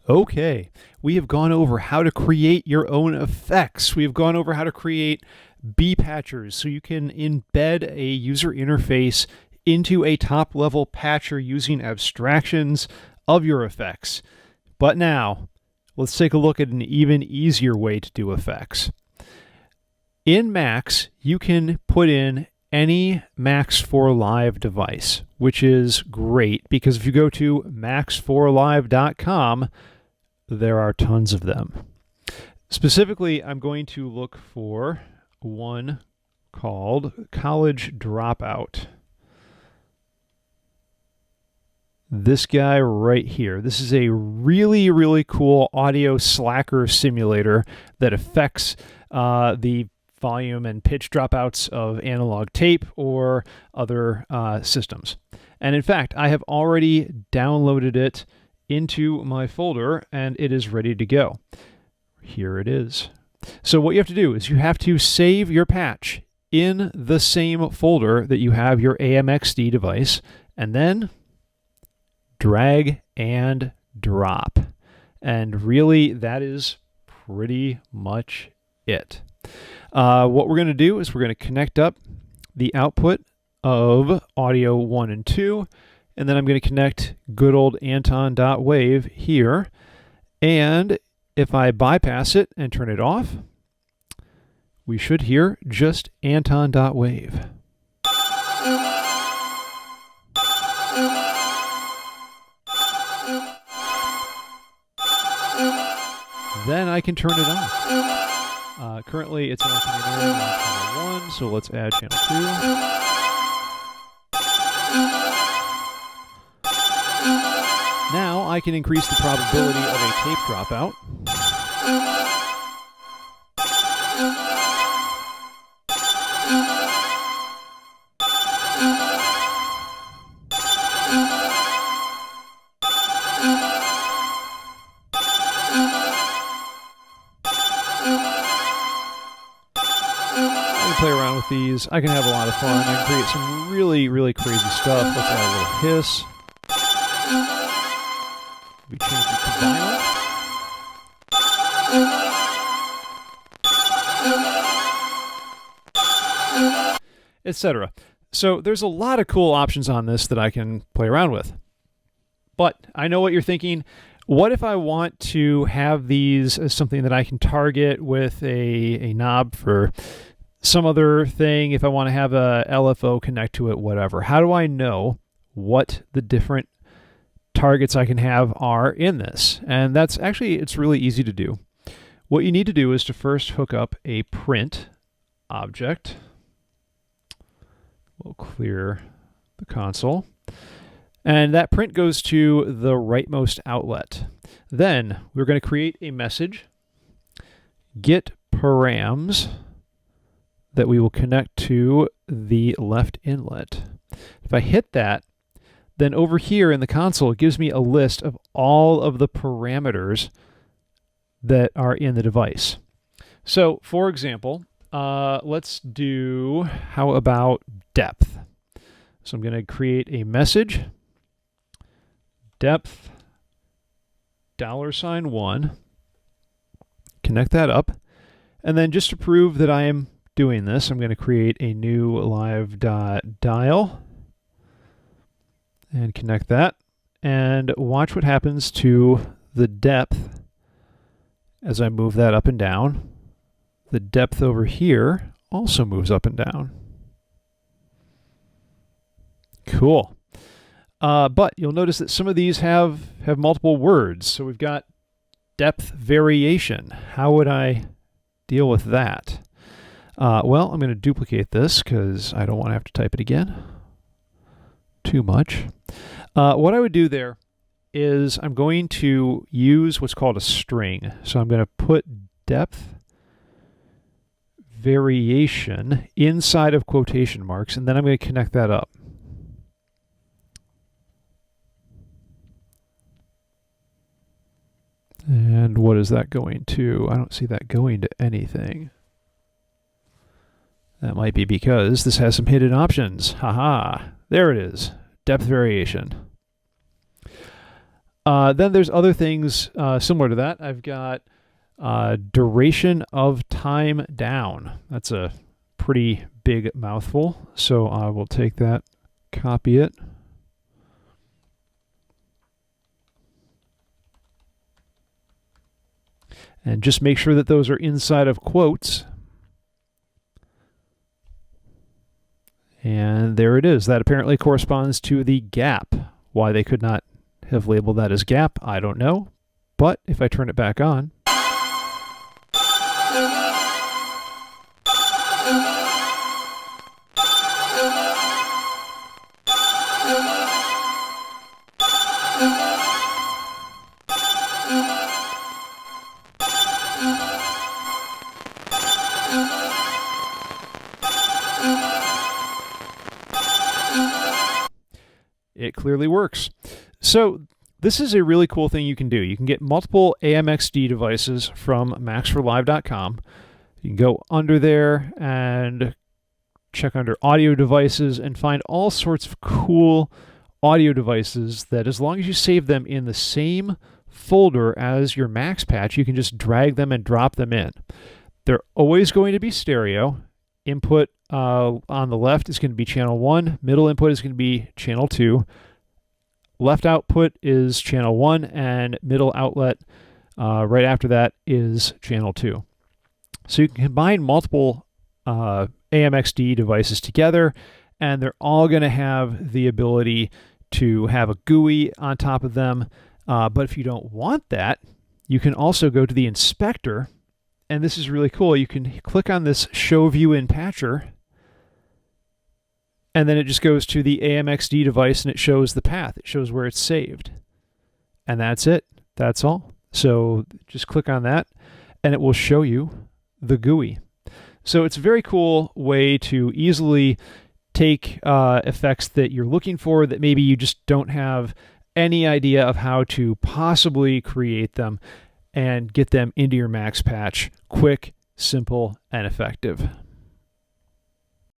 Okay, we have gone over how to create your own effects. We have gone over how to create B-patchers so you can embed a user interface into a top-level patcher using abstractions of your effects. But now, let's take a look at an even easier way to do effects. In Max, you can put in any Max 4 Live device, which is great because if you go to max4live.com, there are tons of them. Specifically, I'm going to look for one called College Dropout. This guy right here. This is a really, really cool audio slacker simulator that affects the volume and pitch dropouts of analog tape or other systems. And in fact, I have already downloaded it into my folder and it is ready to go. Here it is. So what you have to do is you have to save your patch in the same folder that you have your AMXD device and then drag and drop. And really, that is pretty much it. What we're going to do is we're going to connect up the output of audio 1 and 2, and then I'm going to connect good old Anton.wave here. And if I bypass it and turn it off, we should hear just Anton.wave. Then I can turn it on. Currently, it's only coming in on channel 1, so let's add channel 2. Now I can increase the probability of a tape dropout. Play around with these. I can have a lot of fun. I can create some really, really crazy stuff. Let's add a little hiss. We change it to vinyl, etc. So there's a lot of cool options on this that I can play around with. But I know what you're thinking. What if I want to have these as something that I can target with a knob for some other thing, if I want to have a LFO connect to it, whatever? How do I know what the different targets I can have are in this? And that's actually, it's really easy to do. What you need to do is to first hook up a print object. We'll clear the console. And that print goes to the rightmost outlet. Then we're going to create a message, get params, that we will connect to the left inlet. If I hit that, then over here in the console, it gives me a list of all of the parameters that are in the device. So, for example, let's do, how about depth? So I'm going to create a message, depth, $1, connect that up, and then just to prove that I am doing this, I'm going to create a new live.dial and connect that, and watch what happens to the depth as I move that up and down. The depth over here also moves up and down. Cool. But you'll notice that some of these have multiple words. So we've got depth variation. How would I deal with that? Well, I'm going to duplicate this because I don't want to have to type it again. Too much. What I would do there is I'm going to use what's called a string. So I'm going to put depth variation inside of quotation marks, and then I'm going to connect that up. And what is that going to? I don't see that going to anything. That might be because this has some hidden options. Haha, there it is, depth variation. Then there's other things similar to that. I've got duration of time down. That's a pretty big mouthful. So I will take that, copy it. And just make sure that those are inside of quotes. And there it is. That apparently corresponds to the gap. Why they could not have labeled that as gap, I don't know. But if I turn it back on, it clearly works. So this is a really cool thing you can do. You can get multiple AMXD devices from MaxForLive.com. You can go under there and check under audio devices and find all sorts of cool audio devices that, as long as you save them in the same folder as your Max patch, you can just drag them and drop them in. They're always going to be stereo. Input on the left is going to be channel 1. Middle input is going to be channel 2. Left output is channel 1, and middle outlet right after that is channel 2. So you can combine multiple AMXD devices together, and they're all going to have the ability to have a GUI on top of them. But if you don't want that, you can also go to the inspector, and this is really cool. You can click on this Show View in Patcher, and then it just goes to the AMXD device and it shows the path. It shows where it's saved. And that's it. That's all. So just click on that and it will show you the GUI. So it's a very cool way to easily take effects that you're looking for that maybe you just don't have any idea of how to possibly create them and get them into your Max patch quick, simple, and effective.